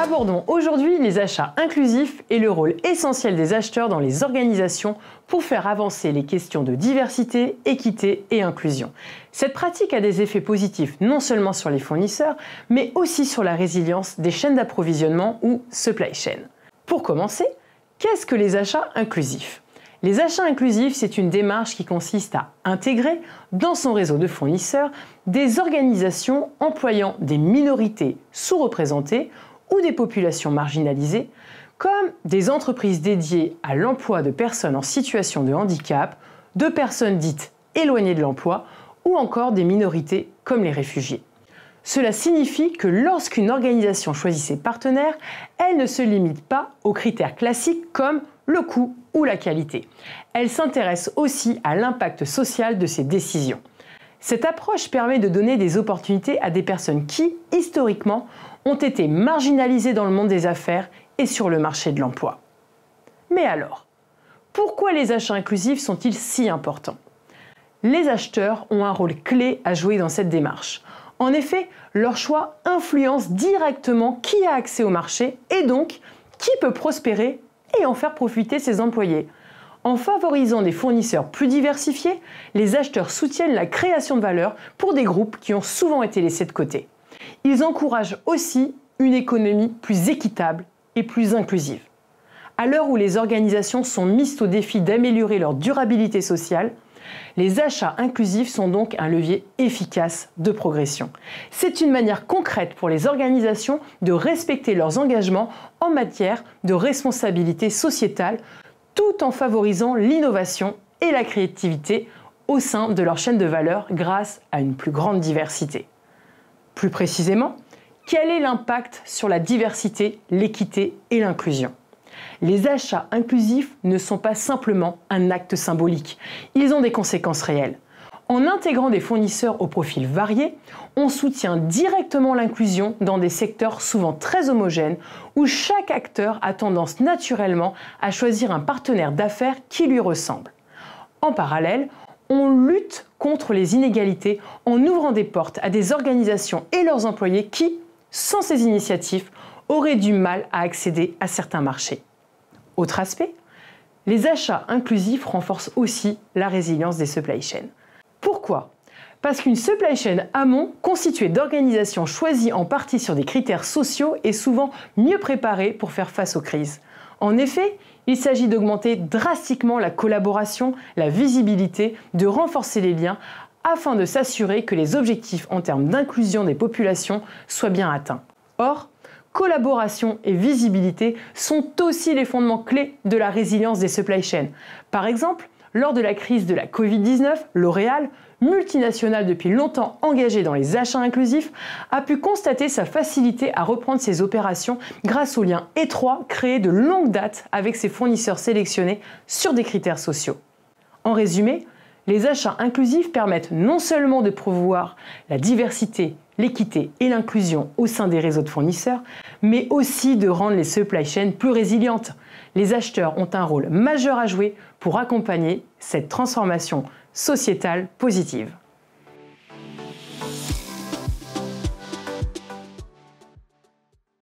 Abordons aujourd'hui les achats inclusifs et le rôle essentiel des acheteurs dans les organisations pour faire avancer les questions de diversité, équité et inclusion. Cette pratique a des effets positifs non seulement sur les fournisseurs, mais aussi sur la résilience des chaînes d'approvisionnement ou supply chain. Pour commencer, qu'est-ce que les achats inclusifs ? Les achats inclusifs, c'est une démarche qui consiste à intégrer dans son réseau de fournisseurs des organisations employant des minorités sous-représentées ou des populations marginalisées, comme des entreprises dédiées à l'emploi de personnes en situation de handicap, de personnes dites éloignées de l'emploi ou encore des minorités comme les réfugiés. Cela signifie que lorsqu'une organisation choisit ses partenaires, elle ne se limite pas aux critères classiques comme le coût ou la qualité. Elle s'intéresse aussi à l'impact social de ses décisions. Cette approche permet de donner des opportunités à des personnes qui, historiquement, ont été marginalisées dans le monde des affaires et sur le marché de l'emploi. Mais alors, pourquoi les achats inclusifs sont-ils si importants ? Les acheteurs ont un rôle clé à jouer dans cette démarche. En effet, leur choix influence directement qui a accès au marché et donc qui peut prospérer et en faire profiter ses employés. En favorisant des fournisseurs plus diversifiés, les acheteurs soutiennent la création de valeur pour des groupes qui ont souvent été laissés de côté. Ils encouragent aussi une économie plus équitable et plus inclusive. À l'heure où les organisations sont mises au défi d'améliorer leur durabilité sociale, les achats inclusifs sont donc un levier efficace de progression. C'est une manière concrète pour les organisations de respecter leurs engagements en matière de responsabilité sociétale, tout en favorisant l'innovation et la créativité au sein de leur chaîne de valeur grâce à une plus grande diversité. Plus précisément, quel est l'impact sur la diversité, l'équité et l'inclusion ? Les achats inclusifs ne sont pas simplement un acte symbolique, ils ont des conséquences réelles. En intégrant des fournisseurs aux profils variés, on soutient directement l'inclusion dans des secteurs souvent très homogènes où chaque acteur a tendance naturellement à choisir un partenaire d'affaires qui lui ressemble. En parallèle, on lutte contre les inégalités en ouvrant des portes à des organisations et leurs employés qui, sans ces initiatives, auraient du mal à accéder à certains marchés. Autre aspect, les achats inclusifs renforcent aussi la résilience des supply chains. Pourquoi ? Parce qu'une supply chain amont, constituée d'organisations choisies en partie sur des critères sociaux, est souvent mieux préparée pour faire face aux crises. En effet, il s'agit d'augmenter drastiquement la collaboration, la visibilité, de renforcer les liens afin de s'assurer que les objectifs en termes d'inclusion des populations soient bien atteints. Or, collaboration et visibilité sont aussi les fondements clés de la résilience des supply chains. Par exemple, lors de la crise de la Covid-19, L'Oréal, multinationale depuis longtemps engagée dans les achats inclusifs, a pu constater sa facilité à reprendre ses opérations grâce aux liens étroits créés de longue date avec ses fournisseurs sélectionnés sur des critères sociaux. En résumé, les achats inclusifs permettent non seulement de promouvoir la diversité, l'équité et l'inclusion au sein des réseaux de fournisseurs, mais aussi de rendre les supply chains plus résilientes. Les acheteurs ont un rôle majeur à jouer pour accompagner cette transformation sociétale positive.